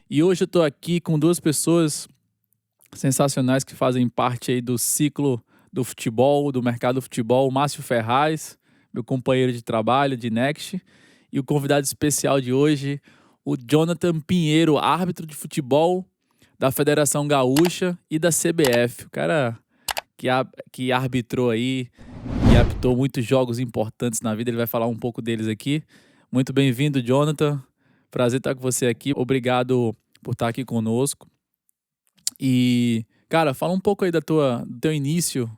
E hoje eu tô aqui com duas pessoas sensacionais que fazem parte aí do ciclo do futebol, do mercado do futebol, o Márcio Ferraz, meu companheiro de trabalho de Next, e o convidado especial de hoje, o Jonathan Pinheiro, árbitro de futebol da Federação Gaúcha e da CBF. O cara que arbitrou aí e apitou muitos jogos importantes na vida, ele vai falar um pouco deles aqui. Muito bem-vindo, Jonathan. Prazer estar com você aqui. Obrigado por estar aqui conosco. E, cara, fala um pouco aí do teu início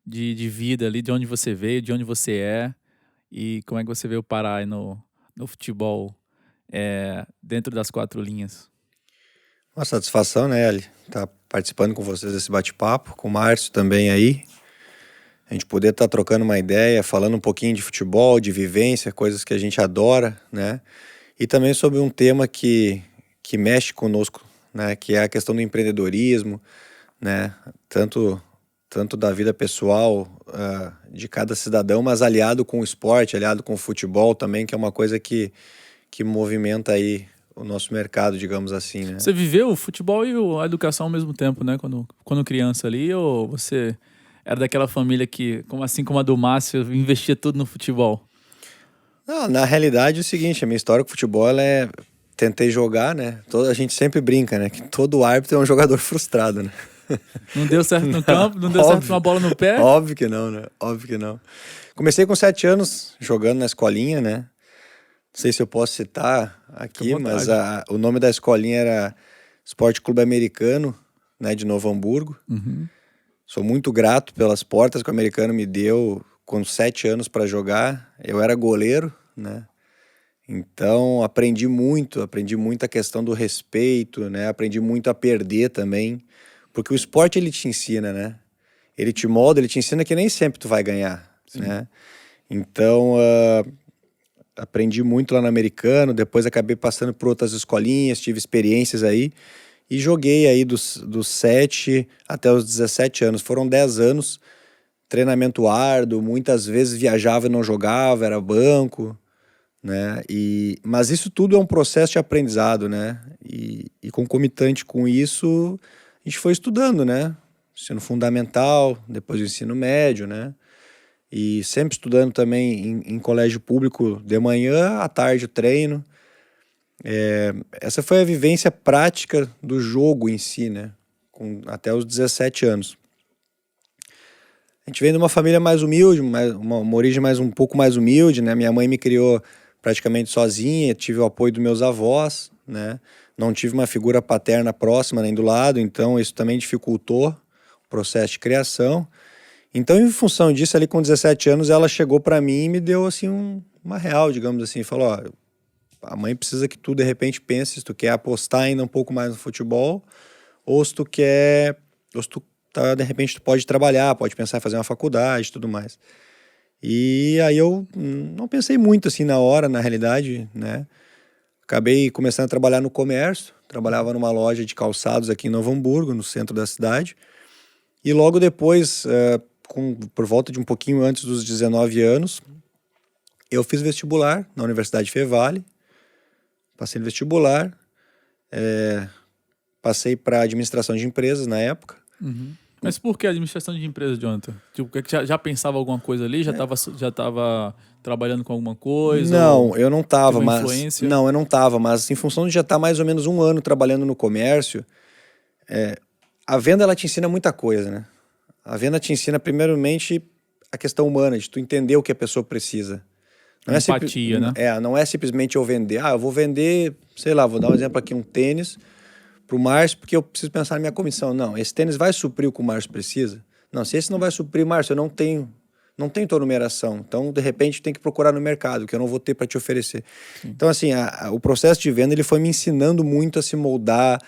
de vida ali, de onde você veio, de onde você é e como é que você veio parar aí no futebol dentro das quatro linhas. Uma satisfação, né, Eli? Tá participando com vocês desse bate-papo, com o Márcio também aí. A gente poder estar trocando uma ideia, falando um pouquinho de futebol, de vivência, coisas que a gente adora, né? E também sobre um tema que mexe conosco, né? Que é a questão do empreendedorismo, né? Tanto da vida pessoal de cada cidadão, mas aliado com o esporte, aliado com o futebol também, que é uma coisa que movimenta aí o nosso mercado, digamos assim, né? Você viveu o futebol e a educação ao mesmo tempo, né? Quando criança ali, ou você era daquela família que, assim como a do Márcio, investia tudo no futebol? Não, na realidade é o seguinte, a minha história com o futebol, tentei jogar, né? A gente sempre brinca, né? Que todo árbitro é um jogador frustrado, né? Não deu certo no campo? Não deu certo uma bola no pé? Óbvio que não, né? Óbvio que não. Comecei com 7 anos jogando na escolinha, né? Não sei se eu posso citar aqui, mas o nome da escolinha era Esporte Clube Americano, né? De Novo Hamburgo. Uhum. Sou muito grato pelas portas que o americano me deu com 7 anos para jogar. Eu era goleiro, né? Então aprendi muito a questão do respeito, né? Aprendi muito a perder também, porque o esporte ele te ensina, né? Ele te molda, ele te ensina que nem sempre tu vai ganhar, né? Então aprendi muito lá no americano, depois acabei passando por outras escolinhas, tive experiências aí e joguei aí dos 7 até os 17 anos. Foram 10 anos, treinamento árduo, muitas vezes viajava e não jogava, era banco, né? Mas isso tudo é um processo de aprendizado, né? E concomitante com isso, a gente foi estudando, né? Ensino fundamental, depois o ensino médio, né? E sempre estudando também em colégio público de manhã, à tarde o treino. Essa foi a vivência prática do jogo em si, né? Até os 17 anos. A gente vem de uma família mais humilde, uma origem um pouco mais humilde, né? Minha mãe me criou praticamente sozinha, tive o apoio dos meus avós, né? Não tive uma figura paterna próxima nem do lado, então isso também dificultou o processo de criação. Então, em função disso, ali com 17 anos, ela chegou para mim e me deu assim uma real, digamos assim, falou, ó, a mãe precisa que tu de repente pense se tu quer apostar ainda um pouco mais no futebol, ou se tu de repente tu pode trabalhar, pode pensar em fazer uma faculdade e tudo mais. E aí eu não pensei muito assim na hora, na realidade, né? Acabei começando a trabalhar no comércio, trabalhava numa loja de calçados aqui em Novo Hamburgo, no centro da cidade. E logo depois, por volta de um pouquinho antes dos 19 anos, eu fiz vestibular na Universidade Fevale, passei no vestibular, passei para administração de empresas na época. Uhum. Mas por que administração de empresa, Jonathan? Tipo, já pensava alguma coisa ali? Já tava trabalhando com alguma coisa? Não, eu não tava, uma mas... influência? Não, eu não tava, mas em função de já estar mais ou menos 1 ano trabalhando no comércio, a venda ela te ensina muita coisa, né? A venda te ensina primeiramente a questão humana, de tu entender o que a pessoa precisa. Não Empatia, né? Não é simplesmente eu vender. Eu vou vender, sei lá, vou dar um exemplo aqui, um tênis pro Márcio, porque eu preciso pensar na minha comissão. Não, esse tênis vai suprir o que o Márcio precisa? Não, se esse não vai suprir, Márcio, eu não tenho tua numeração. Então, de repente, tem que procurar no mercado, que eu não vou ter para te oferecer. Sim. Então, assim, o processo de venda, ele foi me ensinando muito a se moldar,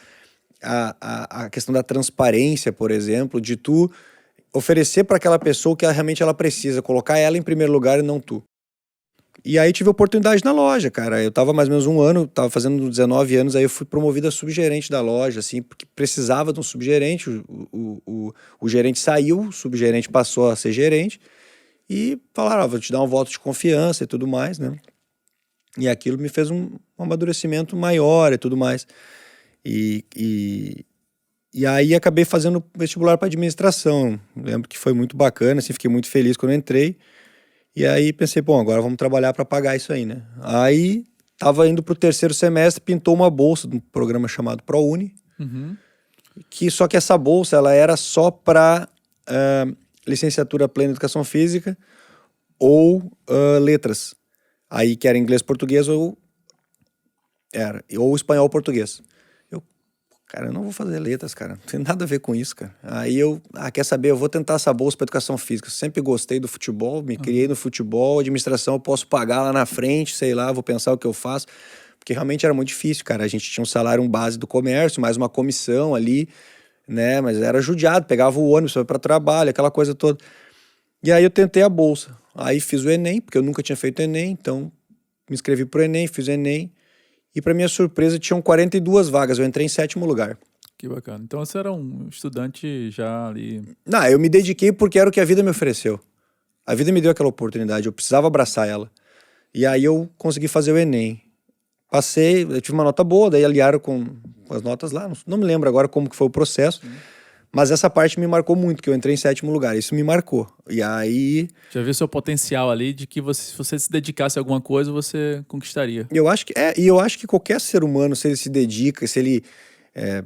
a questão da transparência, por exemplo, de tu oferecer para aquela pessoa o que realmente ela precisa, colocar ela em primeiro lugar e não tu. E aí tive oportunidade na loja, cara. Eu tava mais ou menos 1 ano, tava fazendo 19 anos, aí eu fui promovido a subgerente da loja, assim, porque precisava de um subgerente. O gerente saiu, o subgerente passou a ser gerente e falaram, vou te dar um voto de confiança e tudo mais, né? E aquilo me fez um amadurecimento maior e tudo mais. E aí acabei fazendo vestibular para administração. Lembro que foi muito bacana, assim, fiquei muito feliz quando eu entrei. E aí pensei, bom, agora vamos trabalhar para pagar isso aí, né? Aí tava indo pro terceiro semestre, pintou uma bolsa de um programa chamado ProUni, só que essa bolsa ela era só para licenciatura plena em educação física ou letras. Aí que era inglês, português ou espanhol, português. Cara, eu não vou fazer letras, cara. Não tem nada a ver com isso, cara. Aí quer saber? Eu vou tentar essa bolsa para educação física. Sempre gostei do futebol, me criei no futebol, administração eu posso pagar lá na frente, sei lá, vou pensar o que eu faço. Porque realmente era muito difícil, cara. A gente tinha um salário base do comércio, mais uma comissão ali, né? Mas era judiado, pegava o ônibus para trabalho, aquela coisa toda. E aí eu tentei a bolsa. Aí fiz o Enem, porque eu nunca tinha feito Enem, então me inscrevi pro Enem, fiz o Enem. E para minha surpresa tinham 42 vagas, eu entrei em 7º lugar. Que bacana. Então você era um estudante já ali... Não, eu me dediquei porque era o que a vida me ofereceu. A vida me deu aquela oportunidade, eu precisava abraçar ela. E aí eu consegui fazer o Enem. Passei, eu tive uma nota boa, daí aliaram com as notas lá, não me lembro agora como que foi o processo. Mas essa parte me marcou muito, que eu entrei em 7º lugar. Isso me marcou. E aí... Já viu seu potencial ali de que se você se dedicasse a alguma coisa, você conquistaria. Eu acho que qualquer ser humano, se ele se dedica, se ele,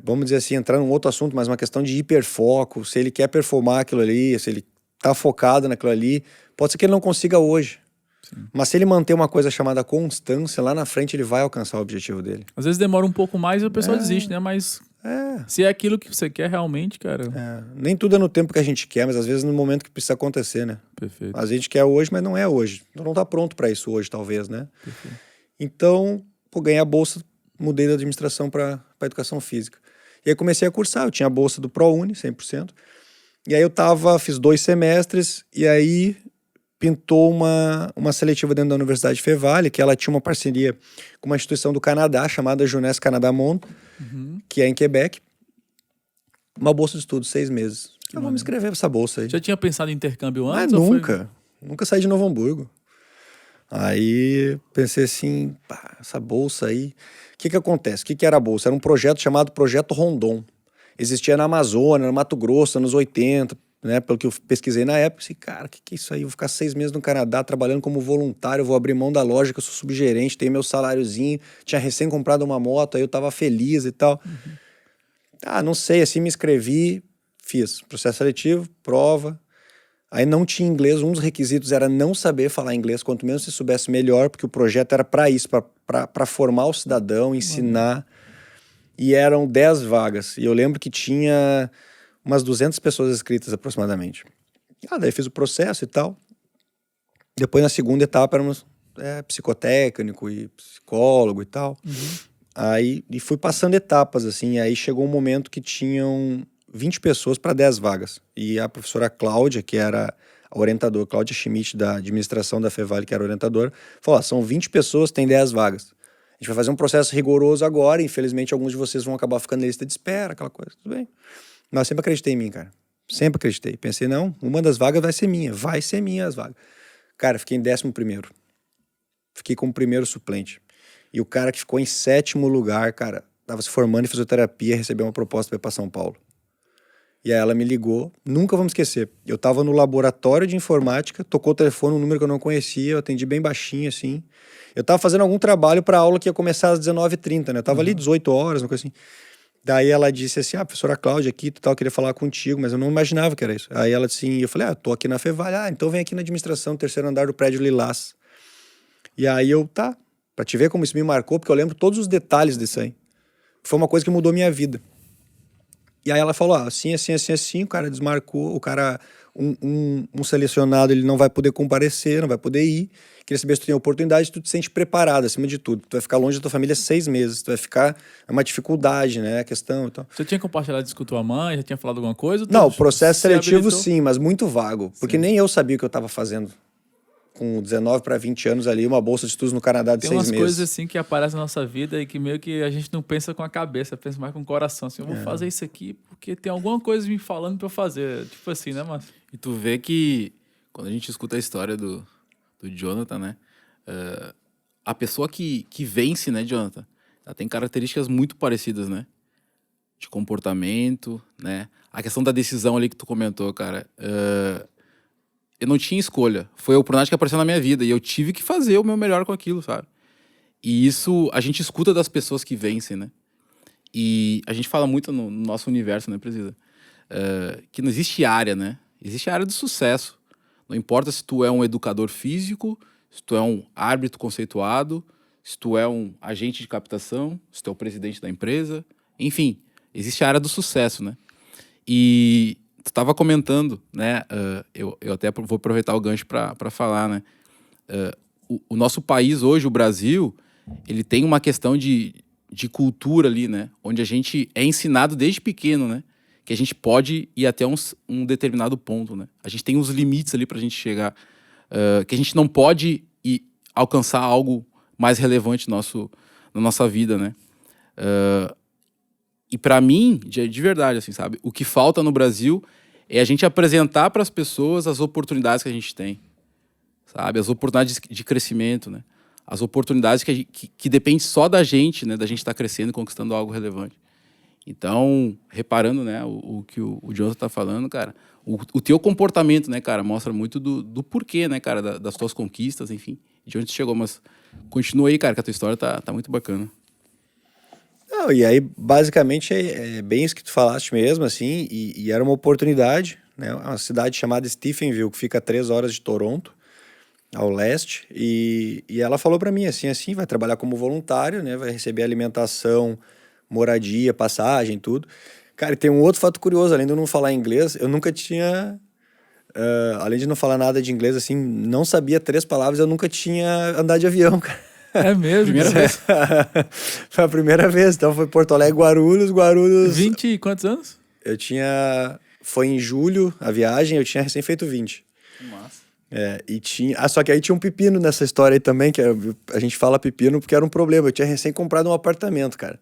vamos dizer assim, entrar num outro assunto, mas uma questão de hiperfoco, se ele quer performar aquilo ali, se ele tá focado naquilo ali, pode ser que ele não consiga hoje. Sim. Mas se ele manter uma coisa chamada constância, lá na frente ele vai alcançar o objetivo dele. Às vezes demora um pouco mais e o pessoal desiste, né? Mas... se é aquilo que você quer realmente, cara... Nem tudo é no tempo que a gente quer, mas às vezes no momento que precisa acontecer, né? Perfeito. A gente quer hoje, mas não é hoje. Não tá pronto para isso hoje, talvez, né? Perfeito. Então, ganhei a bolsa, mudei da administração para educação física. E aí comecei a cursar, eu tinha a bolsa do ProUni, 100%. E aí fiz 2 semestres, e aí pintou uma seletiva dentro da Universidade Fevale, que ela tinha uma parceria com uma instituição do Canadá, chamada Jeunesse Canada Monde, que é em Quebec. Uma bolsa de estudo, 6 meses. Eu vou me inscrever para essa bolsa aí. Já tinha pensado em intercâmbio antes? Nunca saí de Novo Hamburgo. Aí pensei assim, essa bolsa aí... O que acontece? O que era a bolsa? Era um projeto chamado Projeto Rondon. Existia na Amazônia, no Mato Grosso, anos 80, né? Pelo que eu pesquisei na época. Assim, cara, o que é isso aí? Eu vou ficar 6 meses no Canadá trabalhando como voluntário, vou abrir mão da loja, que eu sou subgerente, tenho meu saláriozinho, tinha recém comprado uma moto, aí eu tava feliz e tal. Não sei, assim me inscrevi, fiz processo seletivo, prova. Aí não tinha inglês, um dos requisitos era não saber falar inglês, quanto menos se soubesse melhor, porque o projeto era para isso, para formar o cidadão, ensinar. E eram 10 vagas. E eu lembro que tinha umas 200 pessoas inscritas aproximadamente. Daí fiz o processo e tal. Depois na segunda etapa éramos psicotécnico e psicólogo e tal. Aí e fui passando etapas, assim. Aí chegou um momento que tinham 20 pessoas para 10 vagas. E a professora Cláudia, que era a orientadora, Cláudia Schmidt, da administração da Fevale, que era orientadora, falou: são 20 pessoas, tem 10 vagas. A gente vai fazer um processo rigoroso agora, infelizmente alguns de vocês vão acabar ficando na lista de espera, aquela coisa, tudo bem. Mas eu sempre acreditei em mim, cara. Sempre acreditei. Pensei, não, uma das vagas vai ser minha as vagas. Cara, fiquei em 11º. Fiquei como primeiro suplente. E o cara que ficou em 7º lugar, cara, tava se formando em fisioterapia, recebeu uma proposta para ir para São Paulo. E aí ela me ligou, nunca vou me esquecer. Eu tava no laboratório de informática, tocou o telefone, um número que eu não conhecia, eu atendi bem baixinho, assim. Eu tava fazendo algum trabalho pra aula que ia começar às 19h30, né? Eu tava ali 18 horas, uma coisa assim. Daí ela disse assim, professora Cláudia aqui, eu queria falar contigo, mas eu não imaginava que era isso. Aí ela disse assim, eu falei, tô aqui na Fevale, então vem aqui na administração, 3º andar do prédio Lilás. E aí pra te ver como isso me marcou, porque eu lembro todos os detalhes disso aí. Foi uma coisa que mudou minha vida. E aí ela falou, assim, o cara desmarcou, um selecionado, ele não vai poder comparecer, não vai poder ir. Queria saber se tu tem oportunidade, tu te sente preparado, acima de tudo. Tu vai ficar longe da tua família 6 meses, tu vai ficar... É uma dificuldade, né, a questão e tal. Você tinha compartilhado isso com tua mãe? Já tinha falado alguma coisa? Não, o processo seletivo sim, mas muito vago. Porque nem eu sabia o que eu tava fazendo. Com 19 para 20 anos ali, uma bolsa de estudos no Canadá de 6 meses. Tem umas coisas assim que aparecem na nossa vida e que meio que a gente não pensa com a cabeça, pensa mais com o coração. Assim, eu vou fazer isso aqui porque tem alguma coisa me falando pra eu fazer. Tipo assim, né, Márcio? E tu vê que quando a gente escuta a história do Jonathan, né? A pessoa que vence, né, Jonathan? Ela tem características muito parecidas, né? de comportamento, né? A questão da decisão ali que tu comentou, cara. Eu não tinha escolha. Foi a oportunidade que apareceu na minha vida. E eu tive que fazer o meu melhor com aquilo, sabe? E isso a gente escuta das pessoas que vencem, né? E a gente fala muito no nosso universo, né, Presida? Que não existe área, né? Existe a área do sucesso. Não importa se tu é um educador físico, se tu é um árbitro conceituado, se tu é um agente de captação, se tu é o presidente da empresa. Enfim, existe a área do sucesso, né? E tu estava comentando, né? Eu até vou aproveitar o gancho para falar, né? O nosso país hoje, o Brasil, ele tem uma questão de cultura ali, né? Onde a gente é ensinado desde pequeno, né? Que a gente pode ir até um determinado ponto, né? A gente tem uns limites ali pra gente chegar. Que a gente não pode alcançar algo mais relevante na nossa vida, né? E pra mim, de verdade, assim, sabe? O que falta no Brasil é a gente apresentar para as pessoas as oportunidades que a gente tem, sabe? As oportunidades de crescimento, né? As oportunidades que dependem só da gente, né? Da gente estar crescendo e conquistando algo relevante. Então, reparando, né, o que o Jonathan tá falando, cara, o teu comportamento, né, cara, mostra muito do porquê, né, cara, das tuas conquistas, enfim, de onde tu chegou. Mas continua aí, cara, que a tua história tá muito bacana. Não, e aí, basicamente, é bem isso que tu falaste mesmo, assim, e era uma oportunidade, né, uma cidade chamada Stephenville, que fica a 3 horas de Toronto, ao leste, e ela falou pra mim, assim, vai trabalhar como voluntário, né, vai receber alimentação, moradia, passagem, tudo. Cara, e tem um outro fato curioso, além de eu não falar inglês, eu nunca tinha, além de não falar nada de inglês, assim, não sabia 3 palavras, eu nunca tinha andado de avião, cara. É mesmo? Primeira vez. Foi a primeira vez, então foi Porto Alegre, Guarulhos. 20 e quantos anos? Foi em julho a viagem, eu tinha recém feito 20. Massa. Só que aí tinha um pepino nessa história aí também, que a gente fala pepino porque era um problema, eu tinha recém comprado um apartamento, cara.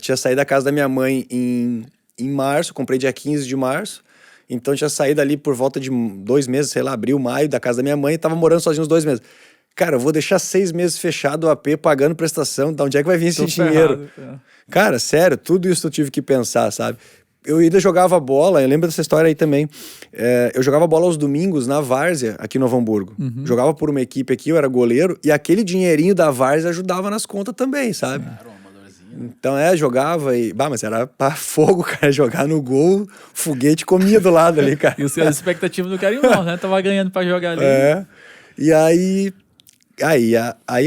Tinha saído da casa da minha mãe em março, comprei dia 15 de março, então tinha saído ali por volta de 2 meses, sei lá, abril, maio, da casa da minha mãe, e tava morando sozinho uns 2 meses. Cara, eu vou deixar 6 meses fechado o AP, pagando prestação, de onde é que vai vir esse dinheiro? Ferrado, Cara, sério, tudo isso eu tive que pensar, sabe? Eu ainda jogava bola, eu lembro dessa história aí também. Eu jogava bola aos domingos na várzea, aqui no Novo Hamburgo. Uhum. Jogava por uma equipe aqui, eu era goleiro, e aquele dinheirinho da várzea ajudava nas contas também, sabe? Claro, uma amadorzinha. Então, jogava e... mas era pra fogo, cara, jogar no gol, foguete comia do lado ali, cara. E as expectativas do cara iam mal, né? Tava ganhando pra jogar ali. E aí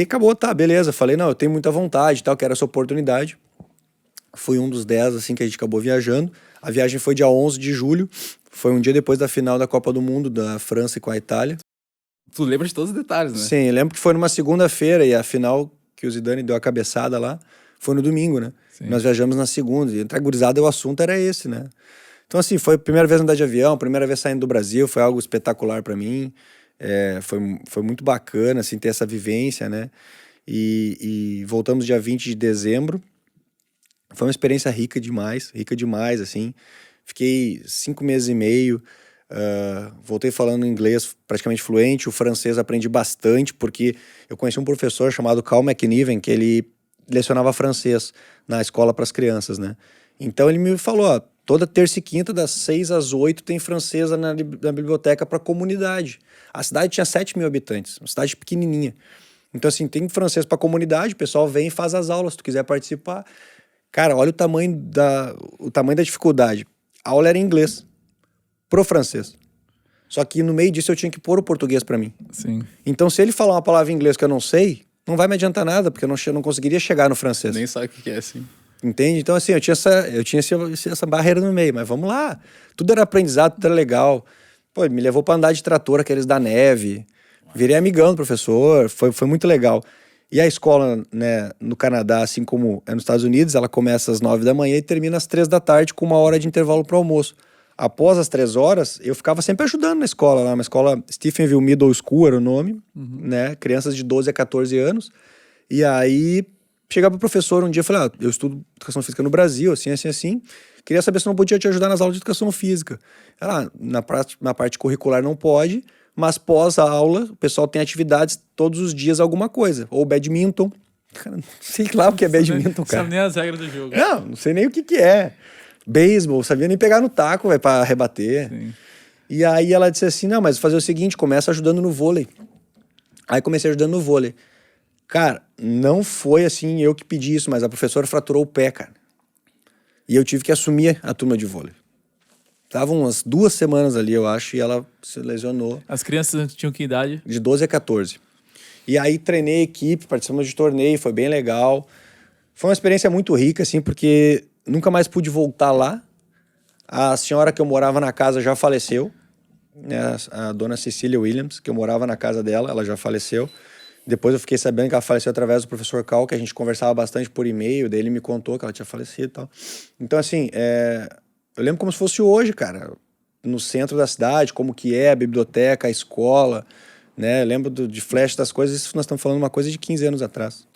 acabou, tá, beleza. Falei, não, eu tenho muita vontade e tal, quero essa oportunidade. Fui um dos 10, assim, que a gente acabou viajando. A viagem foi dia 11 de julho, foi um dia depois da final da Copa do Mundo, da França com a Itália. Tu lembra de todos os detalhes, né? Sim, eu lembro que foi numa segunda-feira e a final que o Zidane deu a cabeçada lá foi no domingo, né? Sim. Nós viajamos na segunda, e entre a gurizada o assunto era esse, né? Então, assim, foi a primeira vez andar de avião, primeira vez saindo do Brasil, foi algo espetacular pra mim. Foi muito bacana, assim, ter essa vivência, né? E voltamos dia 20 de dezembro. Foi uma experiência rica demais, assim. Fiquei 5 meses e meio, voltei falando inglês praticamente fluente, o francês aprendi bastante, porque eu conheci um professor chamado Carl McNiven, que ele lecionava francês na escola para as crianças, né? Então ele me falou, ó, toda terça e quinta, das 6 às 8, tem francês na biblioteca para a comunidade. A cidade tinha 7 mil habitantes, uma cidade pequenininha. Então, assim, tem francês para a comunidade, o pessoal vem e faz as aulas, se tu quiser participar. Cara, olha o tamanho da dificuldade. A aula era em inglês, pro francês. Só que no meio disso eu tinha que pôr o português para mim. Sim. Então, se ele falar uma palavra em inglês que eu não sei, não vai me adiantar nada, porque eu não conseguiria chegar no francês. Nem sabe o que é, assim. Entende? Então, assim, eu tinha essa barreira no meio, mas vamos lá. Tudo era aprendizado, tudo era legal. Pô, ele me levou para andar de trator, aqueles da neve. Virei amigão do professor, foi muito legal. E a escola, né, no Canadá, assim como é nos Estados Unidos, ela começa às 9 da manhã e termina às 3 da tarde, com 1 hora de intervalo para o almoço. Após as 3 horas, eu ficava sempre ajudando na escola, lá, uma escola Stephenville Middle School era o nome, né, crianças de 12 a 14 anos. E aí, chegava o professor um dia e falei, eu estudo educação física no Brasil, assim. Queria saber se não podia te ajudar nas aulas de educação física. Ela, na parte curricular não pode, mas pós a aula, o pessoal tem atividades todos os dias, alguma coisa. Ou badminton, Cara, não sei lá o que é badminton, Não cara. sabe nem as regras do jogo. Não sei nem o que é. Beisebol, sabia nem pegar no taco, velho, pra rebater. Sim. E aí ela disse assim, não, mas fazer o seguinte, começa ajudando no vôlei. Aí comecei ajudando no vôlei. Cara, não foi assim eu que pedi isso, mas a professora fraturou o pé, cara. E eu tive que assumir a turma de vôlei. Estavam umas 2 semanas ali, eu acho, e ela se lesionou. As crianças tinham que idade? De 12 a 14. E aí treinei a equipe, participamos de torneio, foi bem legal. Foi uma experiência muito rica, assim, porque nunca mais pude voltar lá. A senhora que eu morava na casa já faleceu, né? A dona Cecília Williams, que eu morava na casa dela, ela já faleceu. Depois eu fiquei sabendo que ela faleceu através do professor Cal, que a gente conversava bastante por e-mail, daí ele me contou que ela tinha falecido e tal. Então, assim, eu lembro como se fosse hoje, cara, no centro da cidade, como que é a biblioteca, a escola, né? Eu lembro de flash das coisas, isso nós estamos falando uma coisa de 15 anos atrás.